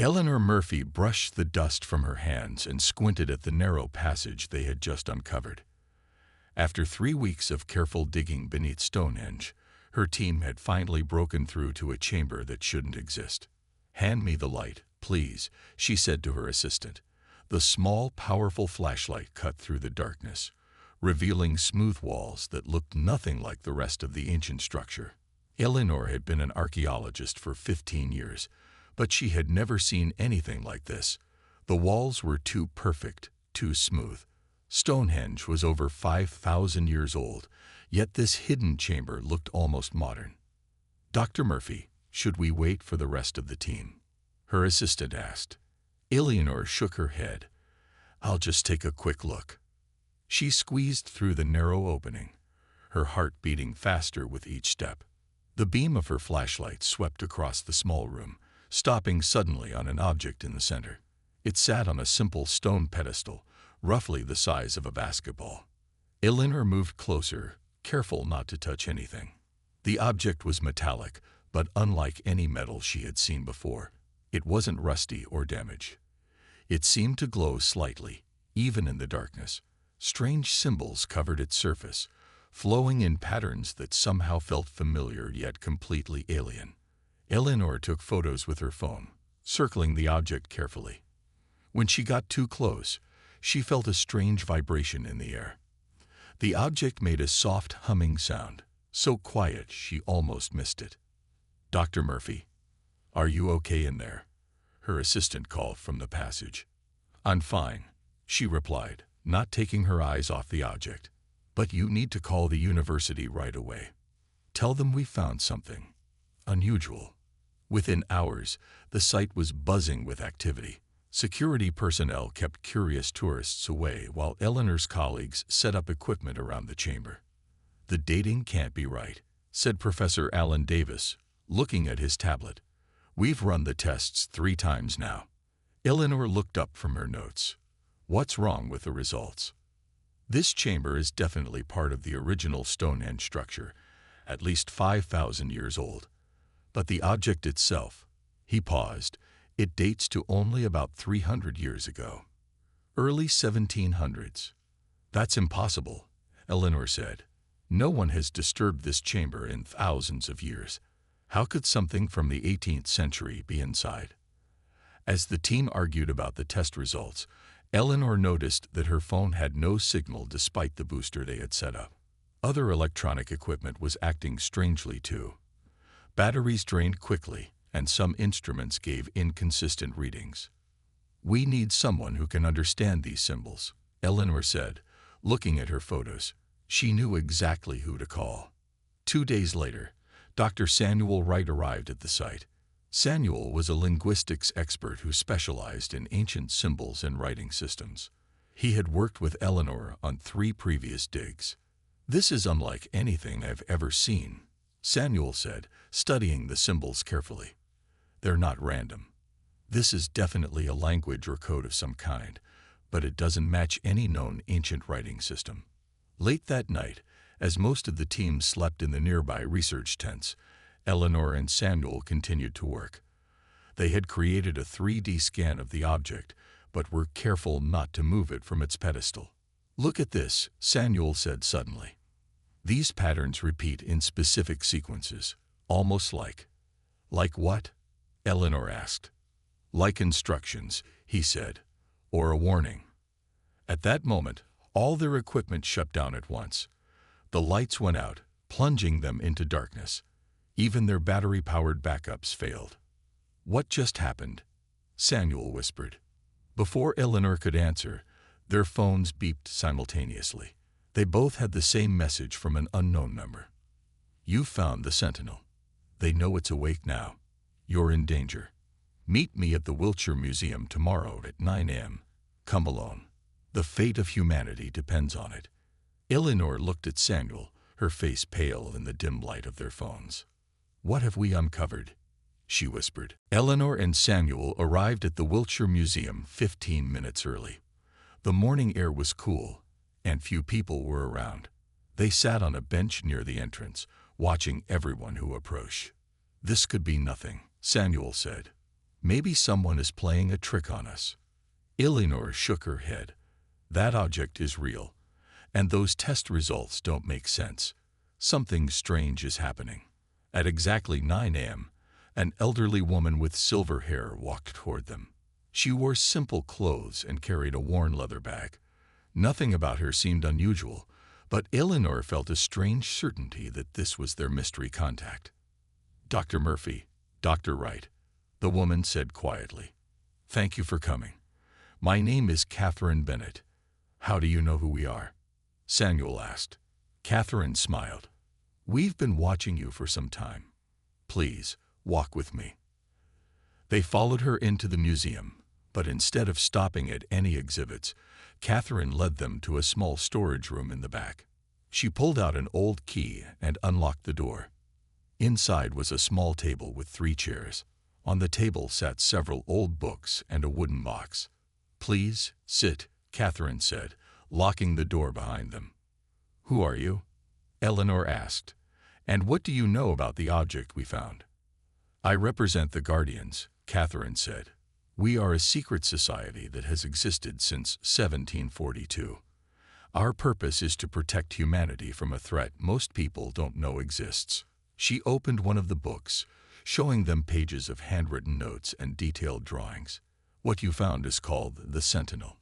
Eleanor Murphy brushed the dust from her hands and squinted at the narrow passage they had just uncovered. After 3 weeks of careful digging beneath Stonehenge, her team had finally broken through to a chamber that shouldn't exist. "Hand me the light, please," she said to her assistant. The small, powerful flashlight cut through the darkness, revealing smooth walls that looked nothing like the rest of the ancient structure. Eleanor had been an archaeologist for 15 years, but she had never seen anything like this. The walls were too perfect, too smooth. Stonehenge was over 5,000 years old, yet this hidden chamber looked almost modern. "Dr. Murphy, should we wait for the rest of the team?" her assistant asked. Eleanor shook her head. "I'll just take a quick look." She squeezed through the narrow opening, her heart beating faster with each step. The beam of her flashlight swept across the small room, stopping suddenly on an object in the center. It sat on a simple stone pedestal, roughly the size of a basketball. Eleanor moved closer, careful not to touch anything. The object was metallic, but unlike any metal she had seen before. It wasn't rusty or damaged. It seemed to glow slightly, even in the darkness. Strange symbols covered its surface, flowing in patterns that somehow felt familiar yet completely alien. Eleanor took photos with her phone, circling the object carefully. When she got too close, she felt a strange vibration in the air. The object made a soft humming sound, so quiet she almost missed it. "Dr. Murphy, are you okay in there?" her assistant called from the passage. "I'm fine," she replied, not taking her eyes off the object. "But you need to call the university right away. Tell them we found something unusual." Within hours, the site was buzzing with activity. Security personnel kept curious tourists away while Eleanor's colleagues set up equipment around the chamber. "The dating can't be right," said Professor Alan Davis, looking at his tablet. "We've run the tests 3 times now." Eleanor looked up from her notes. "What's wrong with the results?" "This chamber is definitely part of the original Stonehenge structure, at least 5,000 years old. But the object itself," he paused, "it dates to only about 300 years ago. Early 1700s. "That's impossible," Eleanor said. "No one has disturbed this chamber in thousands of years. How could something from the 18th century be inside?" As the team argued about the test results, Eleanor noticed that her phone had no signal despite the booster they had set up. Other electronic equipment was acting strangely too. Batteries drained quickly, and some instruments gave inconsistent readings. "We need someone who can understand these symbols," Eleanor said, looking at her photos. She knew exactly who to call. 2 days later, Dr. Samuel Wright arrived at the site. Samuel was a linguistics expert who specialized in ancient symbols and writing systems. He had worked with Eleanor on 3 previous digs. "This is unlike anything I've ever seen," Samuel said, studying the symbols carefully. "They're not random. This is definitely a language or code of some kind, but it doesn't match any known ancient writing system." Late that night, as most of the team slept in the nearby research tents, Eleanor and Samuel continued to work. They had created a 3D scan of the object, but were careful not to move it from its pedestal. "Look at this," Samuel said suddenly. "These patterns repeat in specific sequences, almost like—" "Like what?" Eleanor asked. "Like instructions," he said, "or a warning." At that moment, all their equipment shut down at once. The lights went out, plunging them into darkness. Even their battery-powered backups failed. "What just happened?" Samuel whispered. Before Eleanor could answer, their phones beeped simultaneously. They both had the same message from an unknown number. "You found the Sentinel. They know it's awake now. You're in danger. Meet me at the Wiltshire Museum tomorrow at 9 a.m. Come alone. The fate of humanity depends on it." Eleanor looked at Samuel, her face pale in the dim light of their phones. "What have we uncovered?" she whispered. Eleanor and Samuel arrived at the Wiltshire Museum 15 minutes early. The morning air was cool, and few people were around. They sat on a bench near the entrance, watching everyone who approached. "This could be nothing," Samuel said. Maybe someone is playing a trick on us. Eleanor shook her head. That object is real, and those test results don't make sense. Something strange is happening. At exactly 9 a.m., an elderly woman with silver hair walked toward them. She wore simple clothes and carried a worn leather bag. Nothing about her seemed unusual, but Eleanor felt a strange certainty that this was their mystery contact. "Dr. Murphy, Dr. Wright," the woman said quietly. "Thank you for coming. My name is Catherine Bennett. How do you know who we are?" Samuel asked. Catherine smiled. "We've been watching you for some time. Please, walk with me." They followed her into the museum, but instead of stopping at any exhibits, Catherine led them to a small storage room in the back. She pulled out an old key and unlocked the door. Inside was a small table with 3 chairs. On the table sat several old books and a wooden box. "Please, sit," Catherine said, locking the door behind them. "Who are you?" Eleanor asked. "And what do you know about the object we found?" "I represent the Guardians," Catherine said. "We are a secret society that has existed since 1742. Our purpose is to protect humanity from a threat most people don't know exists." She opened one of the books, showing them pages of handwritten notes and detailed drawings. "What you found is called the Sentinel.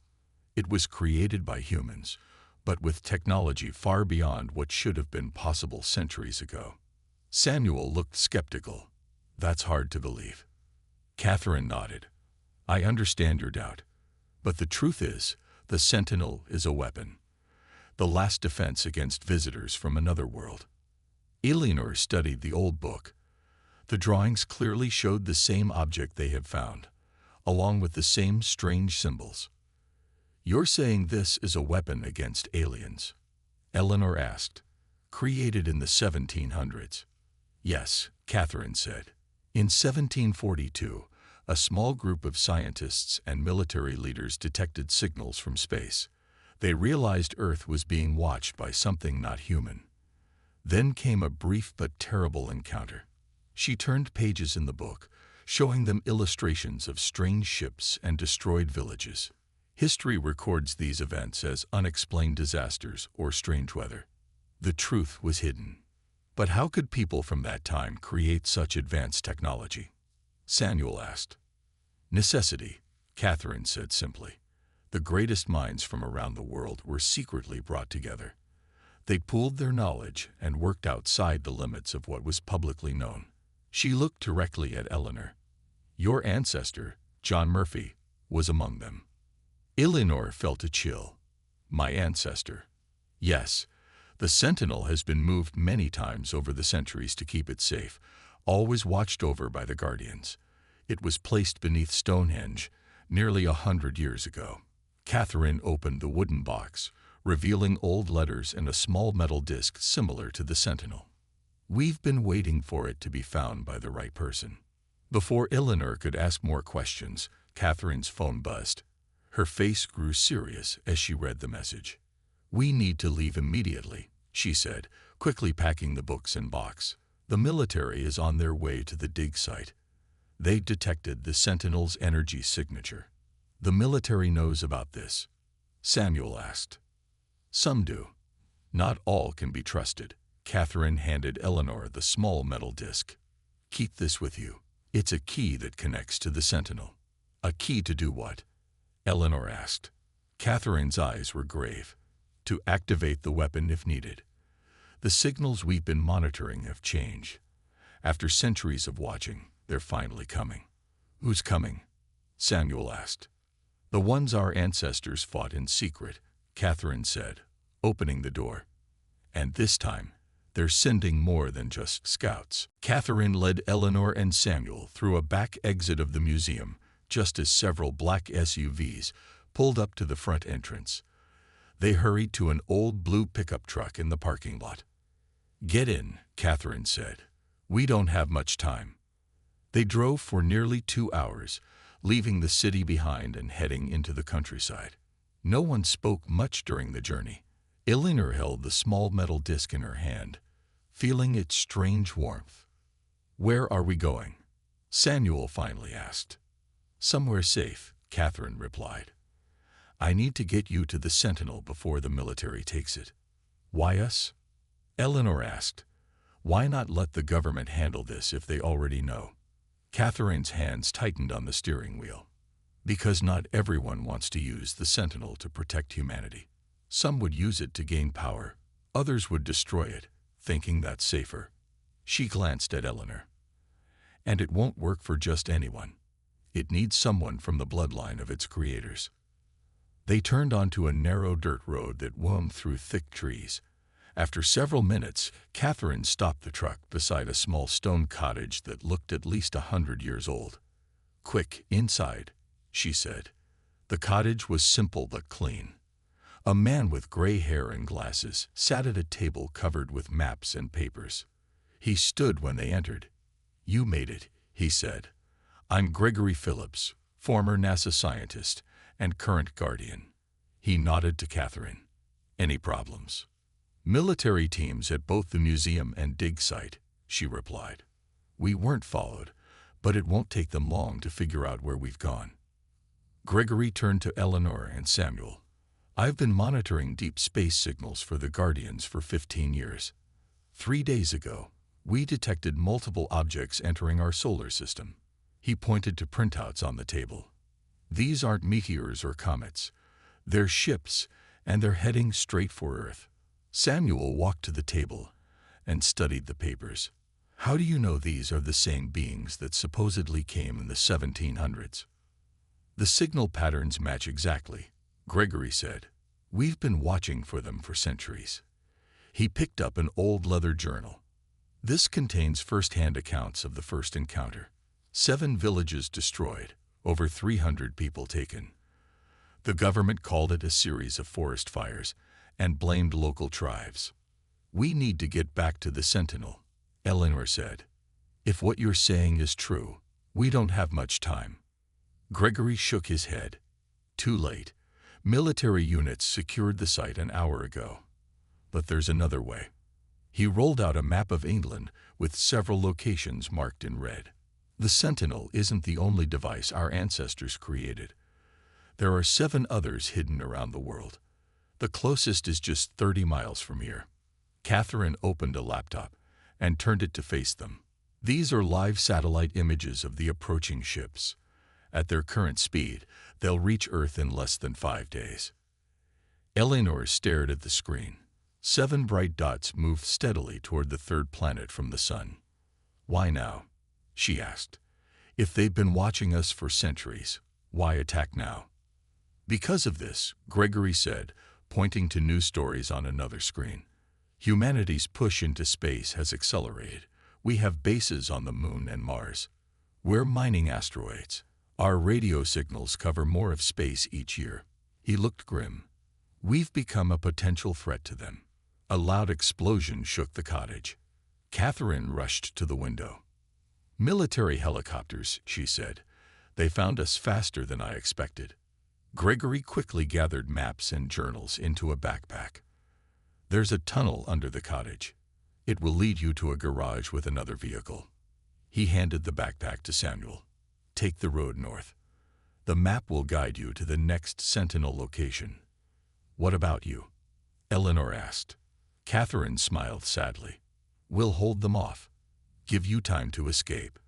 It was created by humans, but with technology far beyond what should have been possible centuries ago." Samuel looked skeptical. "That's hard to believe." Catherine nodded. "I understand your doubt, but the truth is, the Sentinel is a weapon. The last defense against visitors from another world." Eleanor studied the old book. The drawings clearly showed the same object they had found, along with the same strange symbols. "You're saying this is a weapon against aliens?" Eleanor asked. "Created in the 1700s. "Yes," Catherine said. "In 1742, a small group of scientists and military leaders detected signals from space. They realized Earth was being watched by something not human. Then came a brief but terrible encounter." She turned pages in the book, showing them illustrations of strange ships and destroyed villages. History records these events as unexplained disasters or strange weather. The truth was hidden. But how could people from that time create such advanced technology? Samuel asked. "Necessity," Catherine said simply. "The greatest minds from around the world were secretly brought together. They pooled their knowledge and worked outside the limits of what was publicly known." She looked directly at Eleanor. "Your ancestor, John Murphy, was among them." Eleanor felt a chill. "My ancestor?" "Yes. The Sentinel has been moved many times over the centuries to keep it safe, always watched over by the Guardians. It was placed beneath Stonehenge nearly 100 years ago." Catherine opened the wooden box, revealing old letters and a small metal disc similar to the Sentinel. "We've been waiting for it to be found by the right person." Before Eleanor could ask more questions, Catherine's phone buzzed. Her face grew serious as she read the message. "We need to leave immediately," she said, quickly packing the books and box. "The military is on their way to the dig site. They detected the Sentinel's energy signature." "The military knows about this?" Samuel asked. "Some do. Not all can be trusted." Catherine handed Eleanor the small metal disc. "Keep this with you. It's a key that connects to the Sentinel." "A key to do what?" Eleanor asked. Catherine's eyes were grave. "To activate the weapon if needed. The signals we've been monitoring have changed. After centuries of watching, they're finally coming." "Who's coming?" Samuel asked. "The ones our ancestors fought in secret," Catherine said, opening the door. "And this time, they're sending more than just scouts." Catherine led Eleanor and Samuel through a back exit of the museum, just as several black SUVs pulled up to the front entrance. They hurried to an old blue pickup truck in the parking lot. "Get in," Catherine said. "We don't have much time." They drove for nearly 2 hours, leaving the city behind and heading into the countryside. No one spoke much during the journey. Eleanor held the small metal disc in her hand, feeling its strange warmth. "Where are we going?" Samuel finally asked. "Somewhere safe," Catherine replied. "I need to get you to the Sentinel before the military takes it." "Why us?" Eleanor asked. "Why not let the government handle this if they already know?" Catherine's hands tightened on the steering wheel. "Because not everyone wants to use the Sentinel to protect humanity. Some would use it to gain power. Others would destroy it, thinking that's safer." She glanced at Eleanor. "And it won't work for just anyone. It needs someone from the bloodline of its creators." They turned onto a narrow dirt road that wound through thick trees. After several minutes, Catherine stopped the truck beside a small stone cottage that looked at least 100 years old. "Quick, inside," she said. The cottage was simple but clean. A man with gray hair and glasses sat at a table covered with maps and papers. He stood when they entered. "You made it," he said. "I'm Gregory Phillips, former NASA scientist and current guardian." He nodded to Catherine. "Any problems?" "Military teams at both the museum and dig site," she replied. "We weren't followed, but it won't take them long to figure out where we've gone." Gregory turned to Eleanor and Samuel. "I've been monitoring deep space signals for the Guardians for 15 years. 3 days ago, we detected multiple objects entering our solar system." He pointed to printouts on the table. "These aren't meteors or comets. They're ships, and they're heading straight for Earth." Samuel walked to the table and studied the papers. "How do you know these are the same beings that supposedly came in the 1700s?" "The signal patterns match exactly," Gregory said. "We've been watching for them for centuries." He picked up an old leather journal. This contains first-hand accounts of the first encounter. 7 villages destroyed, over 300 people taken. The government called it a series of forest fires and blamed local tribes. "We need to get back to the Sentinel," Eleanor said. "If what you're saying is true, we don't have much time." Gregory shook his head. "Too late. Military units secured the site an hour ago. But there's another way." He rolled out a map of England with several locations marked in red. "The Sentinel isn't the only device our ancestors created. There are 7 others hidden around the world. The closest is just 30 miles from here." Catherine opened a laptop and turned it to face them. "These are live satellite images of the approaching ships. At their current speed, they'll reach Earth in less than 5 days." Eleanor stared at the screen. 7 bright dots moved steadily toward the third planet from the sun. "Why now?" she asked. "If they've been watching us for centuries, why attack now?" "Because of this," Gregory said, pointing to news stories on another screen. "Humanity's push into space has accelerated. We have bases on the Moon and Mars. We're mining asteroids. Our radio signals cover more of space each year." He looked grim. "We've become a potential threat to them." A loud explosion shook the cottage. Catherine rushed to the window. "Military helicopters," she said. "They found us faster than I expected." Gregory quickly gathered maps and journals into a backpack. "There's a tunnel under the cottage. It will lead you to a garage with another vehicle." He handed the backpack to Samuel. "Take the road north. The map will guide you to the next Sentinel location." "What about you?" Eleanor asked. Catherine smiled sadly. "We'll hold them off. Give you time to escape."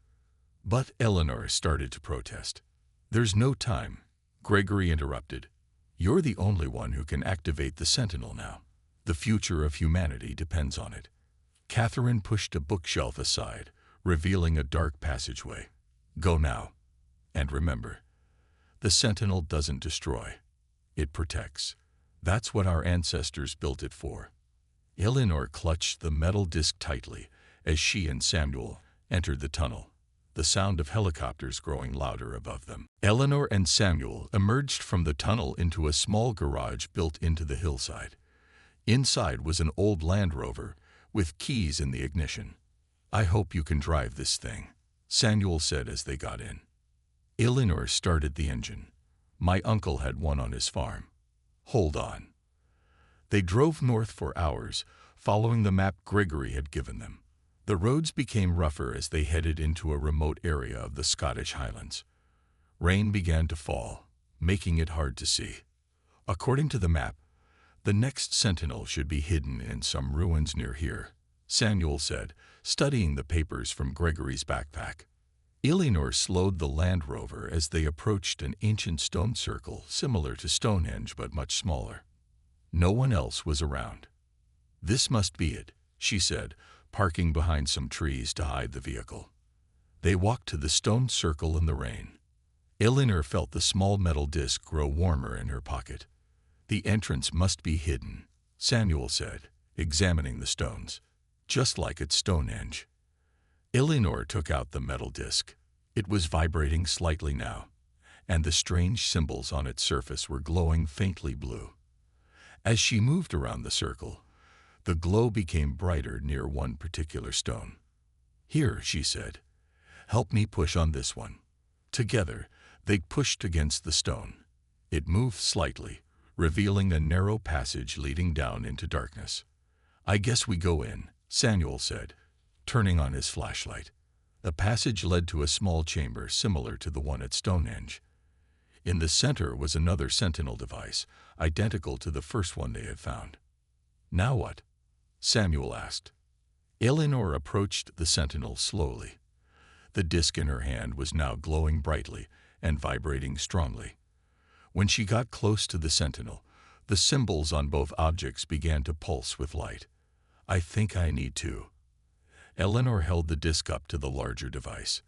But Eleanor started to protest. "There's no time," Gregory interrupted. "You're the only one who can activate the Sentinel now. The future of humanity depends on it." Catherine pushed a bookshelf aside, revealing a dark passageway. "Go now. And remember, the Sentinel doesn't destroy. It protects. That's what our ancestors built it for." Eleanor clutched the metal disc tightly as she and Samuel entered the tunnel, the sound of helicopters growing louder above them. Eleanor and Samuel emerged from the tunnel into a small garage built into the hillside. Inside was an old Land Rover with keys in the ignition. "I hope you can drive this thing," Samuel said as they got in. Eleanor started the engine. "My uncle had one on his farm." "Hold on." They drove north for hours, following the map Gregory had given them. The roads became rougher as they headed into a remote area of the Scottish Highlands. Rain began to fall, making it hard to see. According to the map, the next sentinel should be hidden in some ruins near here, Samuel said, studying the papers from Gregory's backpack. Eleanor slowed the Land Rover as they approached an ancient stone circle similar to Stonehenge but much smaller. No one else was around. "This must be it," she said, parking behind some trees to hide the vehicle. They walked to the stone circle in the rain. Eleanor felt the small metal disc grow warmer in her pocket. "The entrance must be hidden," Samuel said, examining the stones, "just like at Stonehenge." Eleanor took out the metal disc. It was vibrating slightly now, and the strange symbols on its surface were glowing faintly blue. As she moved around the circle, the glow became brighter near one particular stone. "Here," she said, "help me push on this one." Together, they pushed against the stone. It moved slightly, revealing a narrow passage leading down into darkness. "I guess we go in," Samuel said, turning on his flashlight. The passage led to a small chamber similar to the one at Stonehenge. In the center was another sentinel device, identical to the first one they had found. "Now what?" Samuel asked. Eleanor approached the sentinel slowly. The disc in her hand was now glowing brightly and vibrating strongly. When she got close to the sentinel, the symbols on both objects began to pulse with light. "I think I need to." Eleanor held the disc up to the larger device.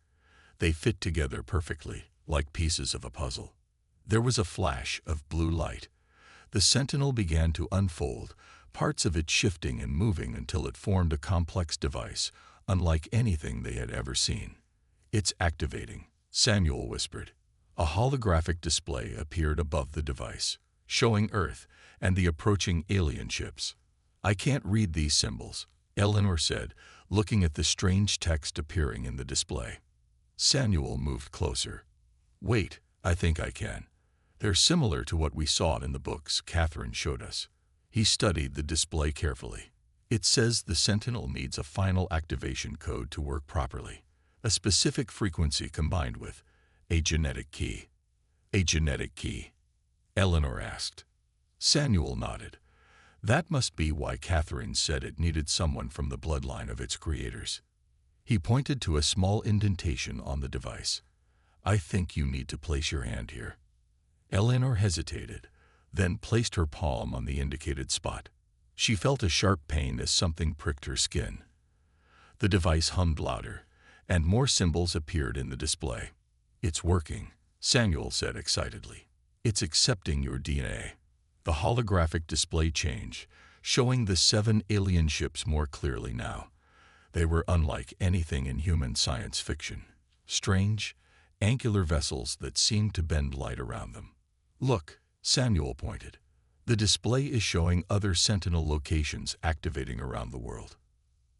They fit together perfectly, like pieces of a puzzle. There was a flash of blue light. The sentinel began to unfold, parts of it shifting and moving until it formed a complex device, unlike anything they had ever seen. "It's activating," Samuel whispered. A holographic display appeared above the device, showing Earth and the approaching alien ships. "I can't read these symbols," Eleanor said, looking at the strange text appearing in the display. Samuel moved closer. "Wait, I think I can. They're similar to what we saw in the books Catherine showed us." He studied the display carefully. "It says the Sentinel needs a final activation code to work properly, a specific frequency combined with a genetic key." "A genetic key?" Eleanor asked. Samuel nodded. "That must be why Catherine said it needed someone from the bloodline of its creators." He pointed to a small indentation on the device. "I think you need to place your hand here." Eleanor hesitated, then placed her palm on the indicated spot. She felt a sharp pain as something pricked her skin. The device hummed louder, and more symbols appeared in the display. "It's working," Samuel said excitedly. "It's accepting your DNA." The holographic display changed, showing the 7 alien ships more clearly now. They were unlike anything in human science fiction. Strange, angular vessels that seemed to bend light around them. "Look," Samuel pointed. "The display is showing other Sentinel locations activating around the world."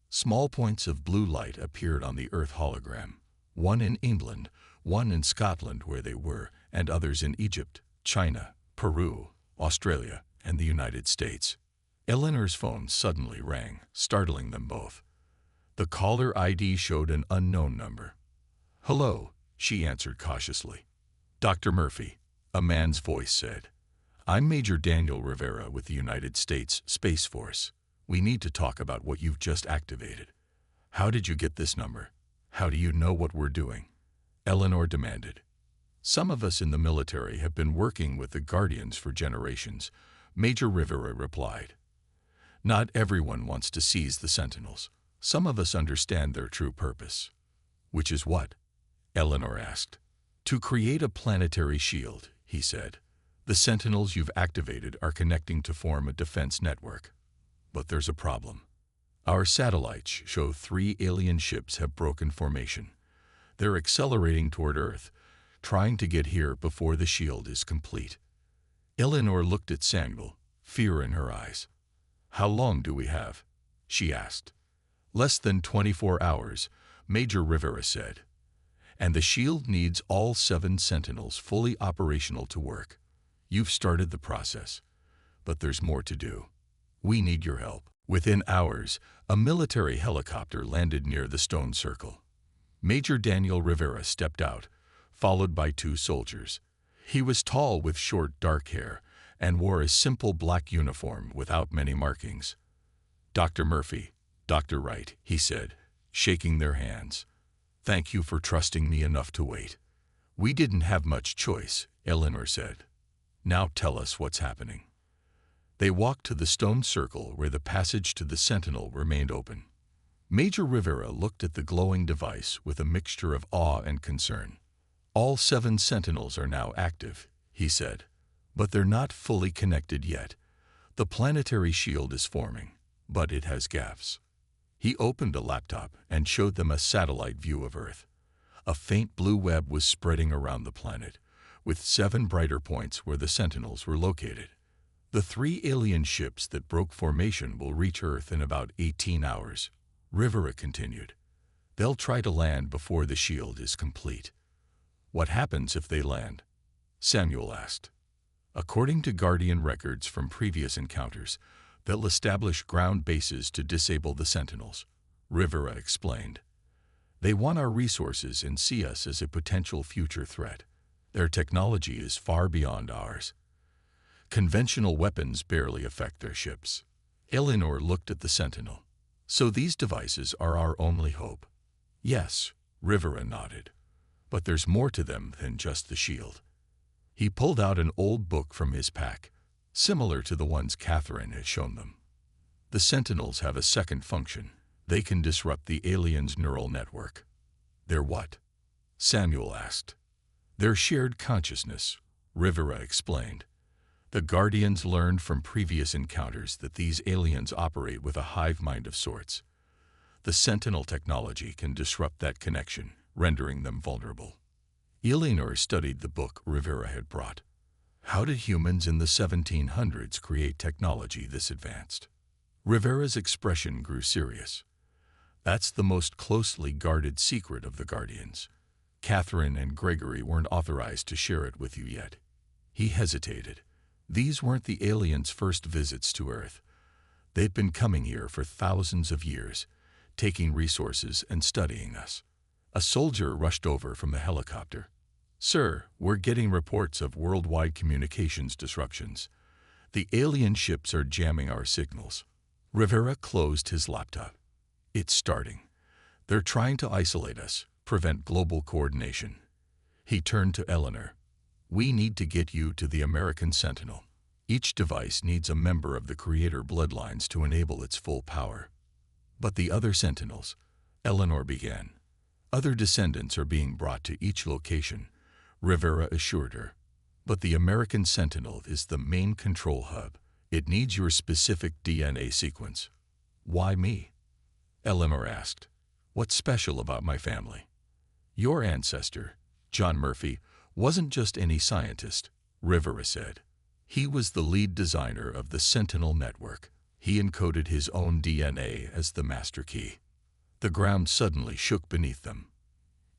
Small points of blue light appeared on the Earth hologram, one in England, one in Scotland where they were, and others in Egypt, China, Peru, Australia, and the United States. Eleanor's phone suddenly rang, startling them both. The caller ID showed an unknown number. "Hello," she answered cautiously. "Dr. Murphy," a man's voice said. "I'm Major Daniel Rivera with the United States Space Force. We need to talk about what you've just activated." "How did you get this number? How do you know what we're doing?" Eleanor demanded. "Some of us in the military have been working with the Guardians for generations," Major Rivera replied. "Not everyone wants to seize the Sentinels. Some of us understand their true purpose." "Which is what?" Eleanor asked. "To create a planetary shield," he said. "The Sentinels you've activated are connecting to form a defense network. But there's a problem. Our satellites show 3 alien ships have broken formation. They're accelerating toward Earth, trying to get here before the shield is complete." Eleanor looked at Samuel, fear in her eyes. "How long do we have?" she asked. "Less than 24 hours, Major Rivera said. And the shield needs all 7 Sentinels fully operational to work. You've started the process, but there's more to do. We need your help." Within hours, a military helicopter landed near the stone circle. Major Daniel Rivera stepped out, followed by two soldiers. He was tall with short, dark hair and wore a simple black uniform without many markings. "Dr. Murphy, Dr. Wright," he said, shaking their hands. "Thank you for trusting me enough to wait." "We didn't have much choice," Eleanor said. "Now tell us what's happening." They walked to the stone circle where the passage to the Sentinel remained open. Major Rivera looked at the glowing device with a mixture of awe and concern. "All 7 Sentinels are now active," he said, "but they're not fully connected yet. The planetary shield is forming, but it has gaps." He opened a laptop and showed them a satellite view of Earth. A faint blue web was spreading around the planet, with 7 brighter points where the Sentinels were located. "The 3 alien ships that broke formation will reach Earth in about 18 hours, Rivera continued. "They'll try to land before the shield is complete." "What happens if they land?" Samuel asked. "According to Guardian records from previous encounters, they'll establish ground bases to disable the Sentinels," Rivera explained. "They want our resources and see us as a potential future threat. Their technology is far beyond ours. Conventional weapons barely affect their ships." Eleanor looked at the Sentinel. "So these devices are our only hope?" "Yes," Rivera nodded. "But there's more to them than just the shield." He pulled out an old book from his pack, similar to the ones Catherine had shown them. "The Sentinels have a second function. They can disrupt the aliens' neural network." "Their what?" Samuel asked. "Their shared consciousness," Rivera explained. "The Guardians learned from previous encounters that these aliens operate with a hive mind of sorts. The Sentinel technology can disrupt that connection, rendering them vulnerable." Eleanor studied the book Rivera had brought. How did humans in the 1700s create technology this advanced? Rivera's expression grew serious. "That's the most closely guarded secret of the Guardians. Catherine and Gregory weren't authorized to share it with you yet." He hesitated. "These weren't the aliens' first visits to Earth. They'd been coming here for thousands of years, taking resources and studying us." A soldier rushed over from the helicopter. "Sir, we're getting reports of worldwide communications disruptions. The alien ships are jamming our signals." Rivera closed his laptop. "It's starting. They're trying to isolate us, prevent global coordination." He turned to Eleanor. "We need to get you to the American Sentinel. Each device needs a member of the Creator bloodlines to enable its full power." "But the other Sentinels," Eleanor began. "Other descendants are being brought to each location," Rivera assured her. "But the American Sentinel is the main control hub. It needs your specific DNA sequence." "Why me?" Eleanor asked. "What's special about my family?" "Your ancestor, John Murphy, wasn't just any scientist," Rivera said. "He was the lead designer of the Sentinel network. He encoded his own DNA as the master key." The ground suddenly shook beneath them.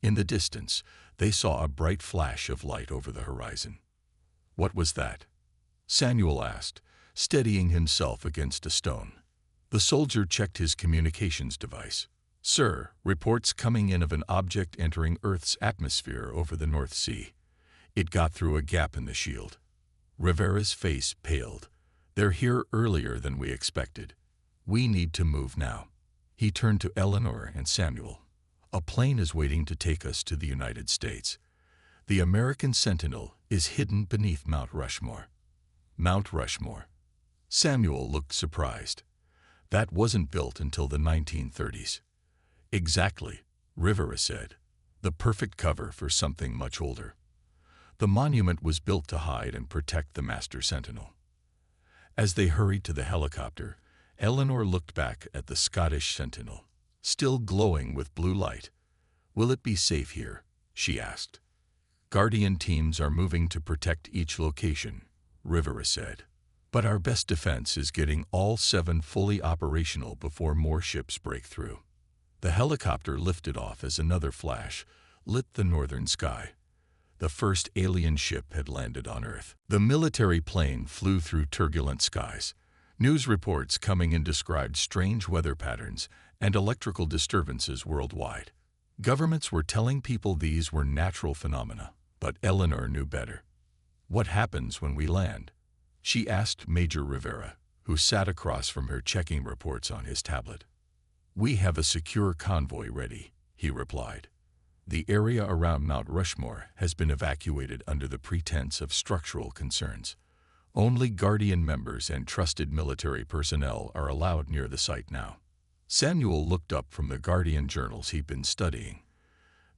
In the distance, they saw a bright flash of light over the horizon. "What was that?" Samuel asked, steadying himself against a stone. The soldier checked his communications device. "Sir, reports coming in of an object entering Earth's atmosphere over the North Sea. It got through a gap in the shield." Rivera's face paled. "They're here earlier than we expected. We need to move now." He turned to Eleanor and Samuel. "A plane is waiting to take us to the United States. The American Sentinel is hidden beneath Mount Rushmore." "Mount Rushmore." Samuel looked surprised. "That wasn't built until the 1930s. "Exactly," Rivera said. "The perfect cover for something much older." The monument was built to hide and protect the Master Sentinel. As they hurried to the helicopter, Eleanor looked back at the Scottish Sentinel, still glowing with blue light. "Will it be safe here?" she asked. "Guardian teams are moving to protect each location," Rivera said. "But our best defense is getting all 7 fully operational before more ships break through." The helicopter lifted off as another flash lit the northern sky. The first alien ship had landed on Earth. The military plane flew through turbulent skies. News reports coming in described strange weather patterns and electrical disturbances worldwide. Governments were telling people these were natural phenomena, but Eleanor knew better. What happens when we land? She asked Major Rivera, who sat across from her checking reports on his tablet. We have a secure convoy ready, he replied. The area around Mount Rushmore has been evacuated under the pretense of structural concerns. Only Guardian members and trusted military personnel are allowed near the site now. Samuel looked up from the Guardian journals he'd been studying.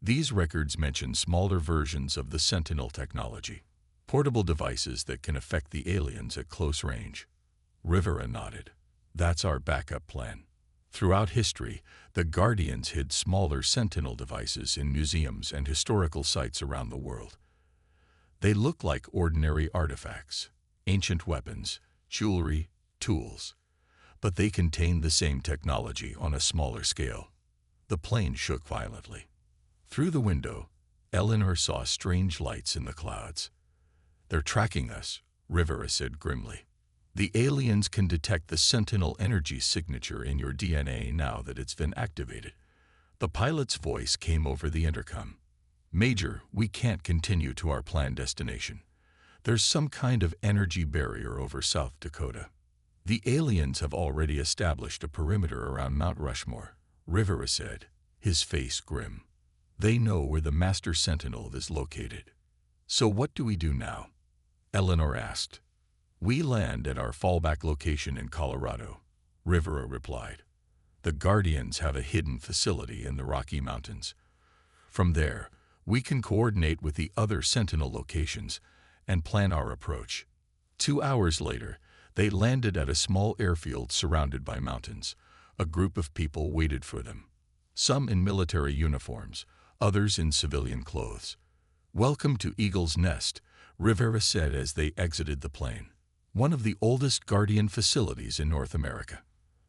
These records mention smaller versions of the Sentinel technology, portable devices that can affect the aliens at close range. Rivera nodded. That's our backup plan. Throughout history, the Guardians hid smaller Sentinel devices in museums and historical sites around the world. They look like ordinary artifacts, ancient weapons, jewelry, tools, but they contain the same technology on a smaller scale. The plane shook violently. Through the window, Eleanor saw strange lights in the clouds. They're tracking us, Rivera said grimly. The aliens can detect the Sentinel energy signature in your DNA now that it's been activated. The pilot's voice came over the intercom. Major, we can't continue to our planned destination. There's some kind of energy barrier over South Dakota. The aliens have already established a perimeter around Mount Rushmore, Rivera said, his face grim. They know where the Master Sentinel is located. So what do we do now? Eleanor asked. We land at our fallback location in Colorado, Rivera replied. The Guardians have a hidden facility in the Rocky Mountains. From there, we can coordinate with the other Sentinel locations and plan our approach. 2 hours later, they landed at a small airfield surrounded by mountains. A group of people waited for them, some in military uniforms, others in civilian clothes. Welcome to Eagle's Nest, Rivera said as they exited the plane, one of the oldest Guardian facilities in North America.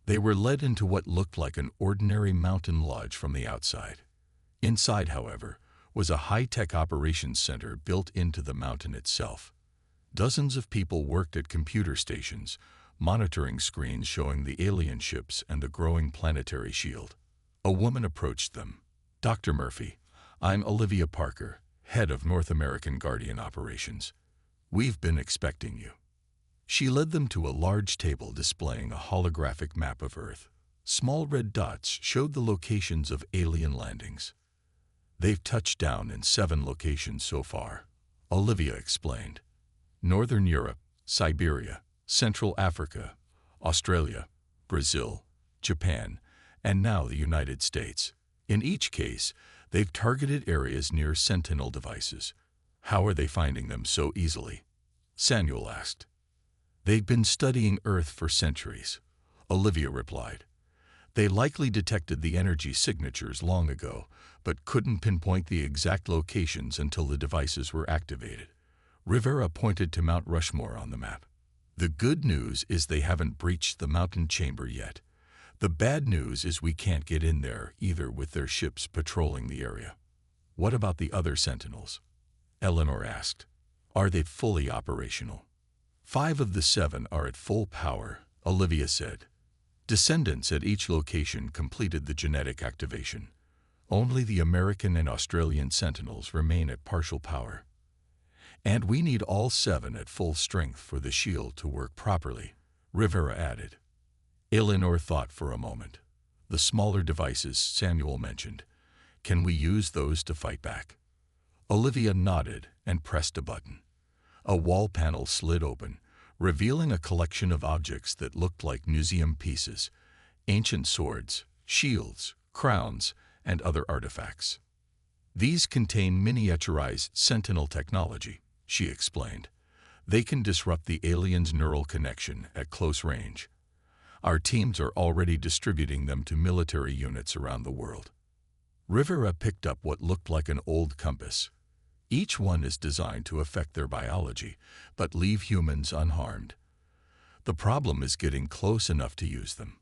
They were led into what looked like an ordinary mountain lodge from the outside. Inside, however, was a high-tech operations center built into the mountain itself. Dozens of people worked at computer stations, monitoring screens showing the alien ships and the growing planetary shield. A woman approached them. Dr. Murphy, I'm Olivia Parker, head of North American Guardian Operations. We've been expecting you. She led them to a large table displaying a holographic map of Earth. Small red dots showed the locations of alien landings. They've touched down in 7 locations so far, Olivia explained. Northern Europe, Siberia, Central Africa, Australia, Brazil, Japan, and now the United States. In each case, they've targeted areas near Sentinel devices. How are they finding them so easily? Samuel asked. They've been studying Earth for centuries, Olivia replied. They likely detected the energy signatures long ago, but couldn't pinpoint the exact locations until the devices were activated. Rivera pointed to Mount Rushmore on the map. The good news is they haven't breached the mountain chamber yet. The bad news is we can't get in there either with their ships patrolling the area. What about the other Sentinels? Eleanor asked. Are they fully operational? 5 of the 7 are at full power, Olivia said. Descendants at each location completed the genetic activation. Only the American and Australian Sentinels remain at partial power. And we need all 7 at full strength for the shield to work properly, Rivera added. Eleanor thought for a moment. The smaller devices Samuel mentioned. Can we use those to fight back? Olivia nodded and pressed a button. A wall panel slid open, revealing a collection of objects that looked like museum pieces, ancient swords, shields, crowns, and other artifacts. These contain miniaturized Sentinel technology, she explained. They can disrupt the aliens' neural connection at close range. Our teams are already distributing them to military units around the world. Rivera picked up what looked like an old compass. Each one is designed to affect their biology, but leave humans unharmed. The problem is getting close enough to use them.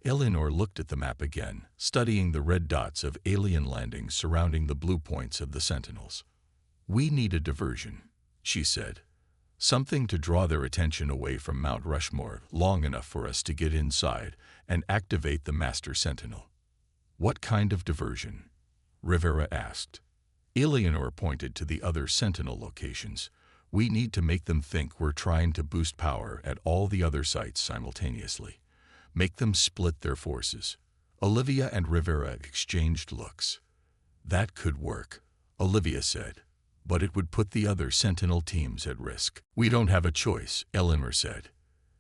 Eleanor looked at the map again, studying the red dots of alien landings surrounding the blue points of the Sentinels. We need a diversion, she said. Something to draw their attention away from Mount Rushmore long enough for us to get inside and activate the Master Sentinel. What kind of diversion? Rivera asked. Eleanor pointed to the other Sentinel locations. We need to make them think we're trying to boost power at all the other sites simultaneously. Make them split their forces. Olivia and Rivera exchanged looks. That could work, Olivia said, but it would put the other Sentinel teams at risk. We don't have a choice, Eleanor said.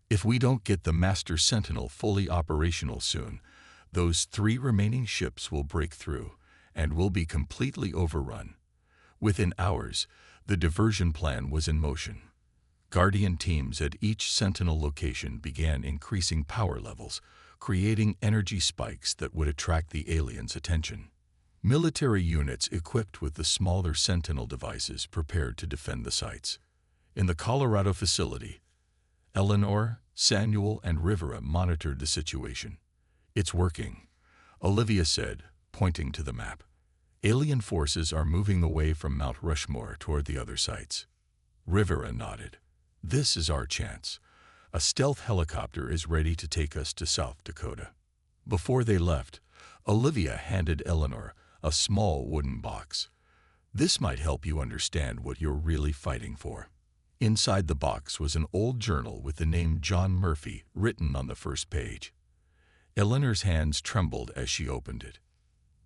If we don't get the Master Sentinel fully operational soon, those 3 remaining ships will break through and will be completely overrun. Within hours, the diversion plan was in motion. Guardian teams at each Sentinel location began increasing power levels, creating energy spikes that would attract the aliens' attention. Military units equipped with the smaller Sentinel devices prepared to defend the sites. In the Colorado facility, Eleanor, Samuel, and Rivera monitored the situation. It's working, Olivia said, pointing to the map. Alien forces are moving away from Mount Rushmore toward the other sites. Rivera nodded. This is our chance. A stealth helicopter is ready to take us to South Dakota. Before they left, Olivia handed Eleanor a small wooden box. This might help you understand what you're really fighting for. Inside the box was an old journal with the name John Murphy written on the first page. Eleanor's hands trembled as she opened it.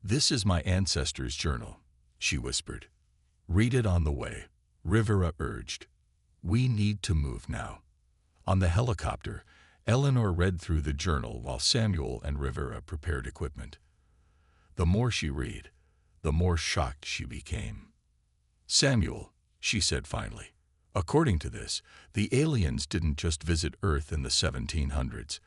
This is my ancestors' journal, she whispered. Read it on the way, Rivera urged. We need to move now. On the helicopter, Eleanor read through the journal while Samuel and Rivera prepared equipment. The more she read, the more shocked she became. Samuel, she said finally, according to this, the aliens didn't just visit Earth in the 1700s.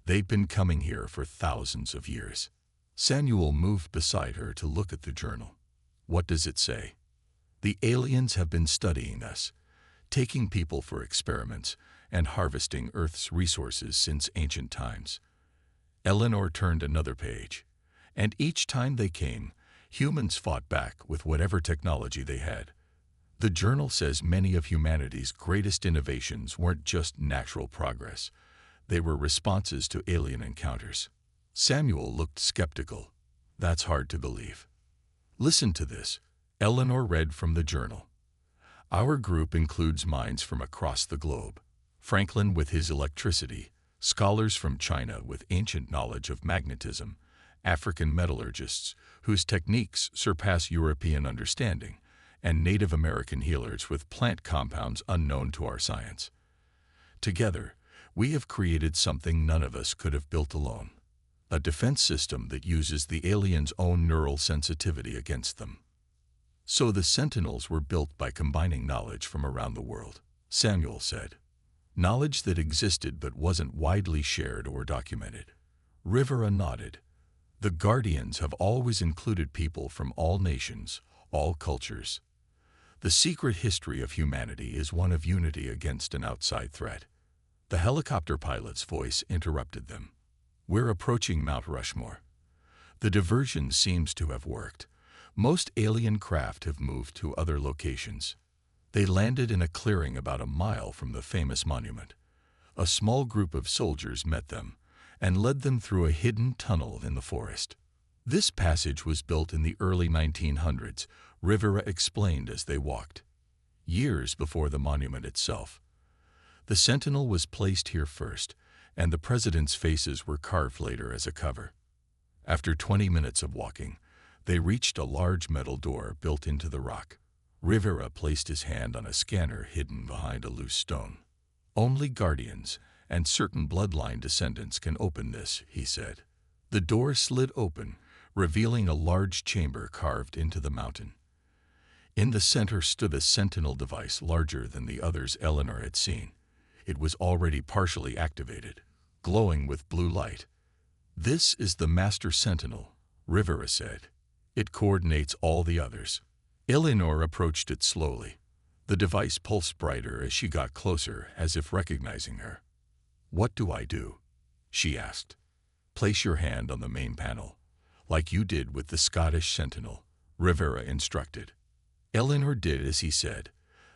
They've been coming here for thousands of years. Samuel moved beside her to look at the journal. What does it say? The aliens have been studying us, taking people for experiments, and harvesting Earth's resources since ancient times. Eleanor turned another page, and each time they came, humans fought back with whatever technology they had. The journal says many of humanity's greatest innovations weren't just natural progress. They were responses to alien encounters. Samuel looked skeptical. That's hard to believe. Listen to this, Eleanor read from the journal. Our group includes minds from across the globe. Franklin with his electricity, scholars from China with ancient knowledge of magnetism, African metallurgists whose techniques surpass European understanding, and Native American healers with plant compounds unknown to our science. Together, we have created something none of us could have built alone. A defense system that uses the aliens' own neural sensitivity against them. So the Sentinels were built by combining knowledge from around the world, Samuel said. Knowledge that existed but wasn't widely shared or documented. Rivera nodded. The Guardians have always included people from all nations, all cultures. The secret history of humanity is one of unity against an outside threat. The helicopter pilot's voice interrupted them. We're approaching Mount Rushmore. The diversion seems to have worked. Most alien craft have moved to other locations. They landed in a clearing about a mile from the famous monument. A small group of soldiers met them and led them through a hidden tunnel in the forest. This passage was built in the early 1900s, Rivera explained as they walked. Years before the monument itself. The Sentinel was placed here first, and the president's faces were carved later as a cover. After 20 minutes of walking, they reached a large metal door built into the rock. Rivera placed his hand on a scanner hidden behind a loose stone. Only Guardians and certain bloodline descendants can open this, he said. The door slid open, revealing a large chamber carved into the mountain. In the center stood a Sentinel device larger than the others Eleanor had seen. It was already partially activated, glowing with blue light. This is the Master Sentinel, Rivera said. It coordinates all the others. Eleanor approached it slowly. The device pulsed brighter as she got closer, as if recognizing her. What do I do? She asked. Place your hand on the main panel, like you did with the Scottish Sentinel, Rivera instructed. Eleanor did as he said.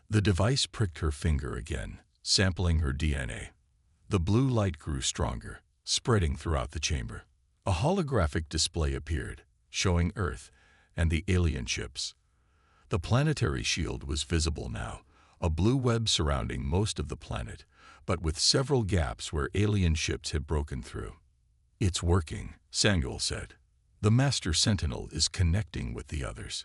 The device pricked her finger again, sampling her DNA. The blue light grew stronger, spreading throughout the chamber. A holographic display appeared, showing Earth and the alien ships. The planetary shield was visible now, a blue web surrounding most of the planet, but with several gaps where alien ships had broken through. "It's working," Samuel said. "The Master Sentinel is connecting with the others."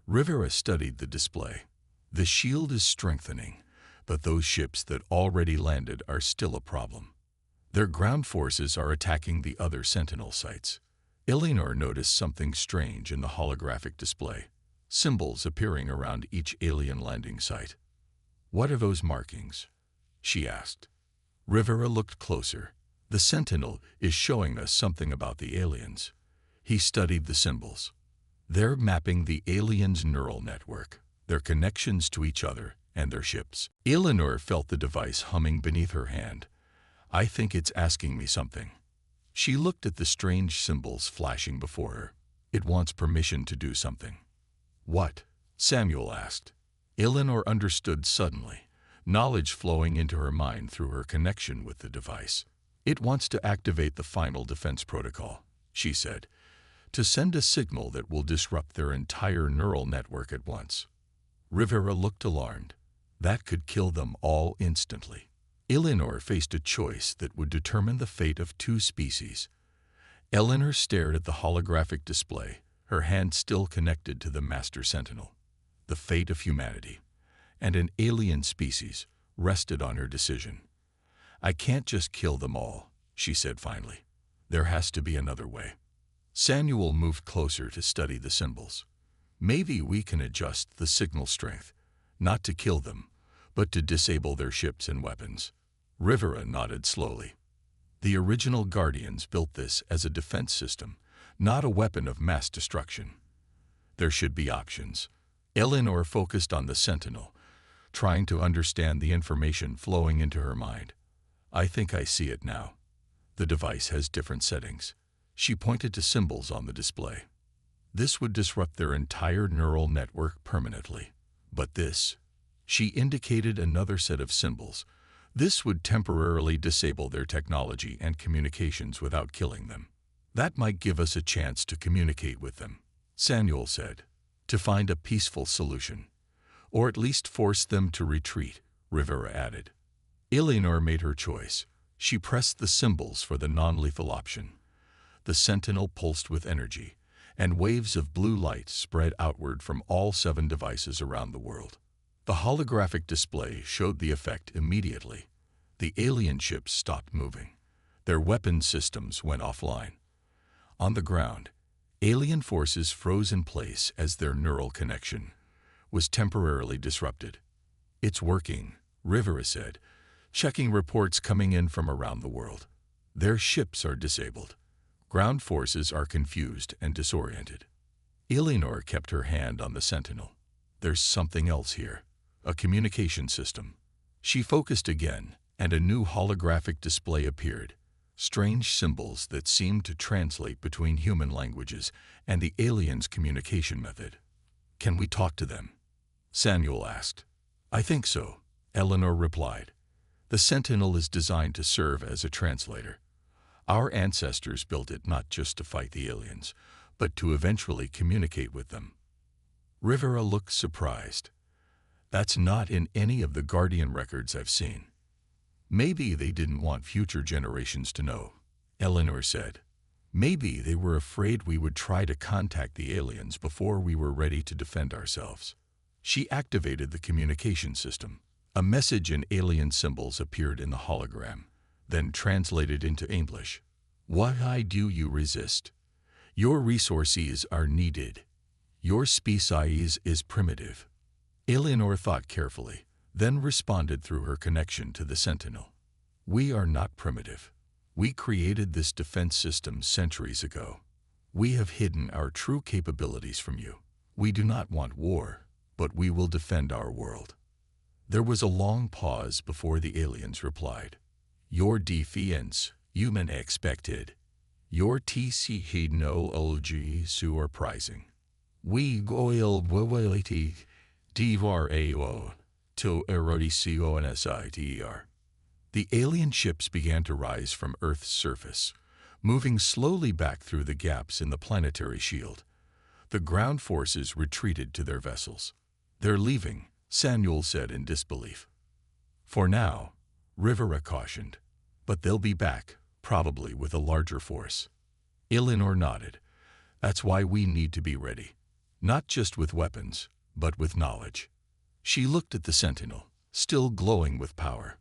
Rivera studied the display. "The shield is strengthening, but those ships that already landed are still a problem. Their ground forces are attacking the other Sentinel sites." Eleanor noticed something strange in the holographic display, symbols appearing around each alien landing site. "What are those markings?" she asked. Rivera looked closer. "The Sentinel is showing us something about the aliens." He studied the symbols. "They're mapping the aliens' neural network, their connections to each other, and their ships." Eleanor felt the device humming beneath her hand. "I think it's asking me something." She looked at the strange symbols flashing before her. "It wants permission to do something." "What?" Samuel asked. Eleanor understood suddenly, knowledge flowing into her mind through her connection with the device. "It wants to activate the final defense protocol," she said, "to send a signal that will disrupt their entire neural network at once." Rivera looked alarmed. That could kill them all instantly. Eleanor faced a choice that would determine the fate of two species. Eleanor stared at the holographic display, her hand still connected to the Master Sentinel. The fate of humanity, and an alien species, rested on her decision. "I can't just kill them all," she said finally. "There has to be another way." Samuel moved closer to study the symbols. "Maybe we can adjust the signal strength, not to kill them, but to disable their ships and weapons." Rivera nodded slowly. "The original Guardians built this as a defense system, not a weapon of mass destruction. There should be options." Eleanor focused on the Sentinel, trying to understand the information flowing into her mind. "I think I see it now. The device has different settings." She pointed to symbols on the display. "This would disrupt their entire neural network permanently. But this," she indicated another set of symbols, "this would temporarily disable their technology and communications without killing them. That might give us a chance to communicate with them," Samuel said, "to find a peaceful solution. Or at least force them to retreat," Rivera added. Eleanor made her choice. She pressed the symbols for the non-lethal option. The Sentinel pulsed with energy, and waves of blue light spread outward from all 7 devices around the world. The holographic display showed the effect immediately. The alien ships stopped moving. Their weapon systems went offline. On the ground, alien forces froze in place as their neural connection was temporarily disrupted. "It's working," Rivera said, checking reports coming in from around the world. "Their ships are disabled. Ground forces are confused and disoriented." Eleanor kept her hand on the Sentinel. "There's something else here, a communication system." She focused again, and a new holographic display appeared, strange symbols that seemed to translate between human languages and the aliens' communication method. "Can we talk to them?" Samuel asked. "I think so," Eleanor replied. "The Sentinel is designed to serve as a translator. Our ancestors built it not just to fight the aliens, but to eventually communicate with them." Rivera looked surprised. "That's not in any of the Guardian records I've seen." "Maybe they didn't want future generations to know," Eleanor said. "Maybe they were afraid we would try to contact the aliens before we were ready to defend ourselves." She activated the communication system. A message in alien symbols appeared in the hologram, then translated into English. "Why do you resist? Your resources are needed. Your species is primitive." Eleanor thought carefully, then responded through her connection to the Sentinel. "We are not primitive. We created this defense system centuries ago. We have hidden our true capabilities from you. We do not want war, but we will defend our world." There was a long pause before the aliens replied. "Your defense, human expected. Your TC no LG surprising. We goil wawality divar AO to erodiconsiter." The alien ships began to rise from Earth's surface, moving slowly back through the gaps in the planetary shield. The ground forces retreated to their vessels. "They're leaving," Samuel said in disbelief. "For now," Rivera cautioned. "But they'll be back, probably with a larger force." Eleanor nodded. "That's why we need to be ready. Not just with weapons, but with knowledge." She looked at the Sentinel, still glowing with power.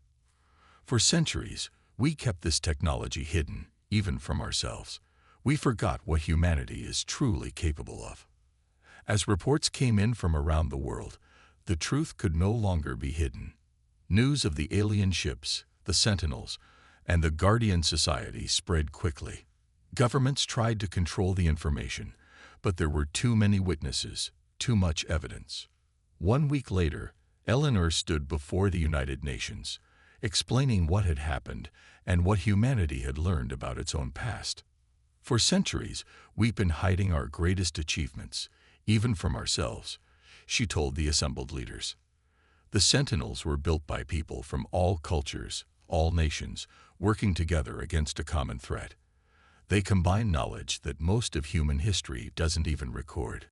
"For centuries, we kept this technology hidden, even from ourselves. We forgot what humanity is truly capable of." As reports came in from around the world, the truth could no longer be hidden. News of the alien ships, the Sentinels, and the Guardian Society spread quickly. Governments tried to control the information, but there were too many witnesses, too much evidence. 1 week later, Eleanor stood before the United Nations, explaining what had happened and what humanity had learned about its own past. "For centuries, we've been hiding our greatest achievements, even from ourselves," she told the assembled leaders. The Sentinels were built by people from all cultures, all nations, working together against a common threat. They combine knowledge that most of human history doesn't even record.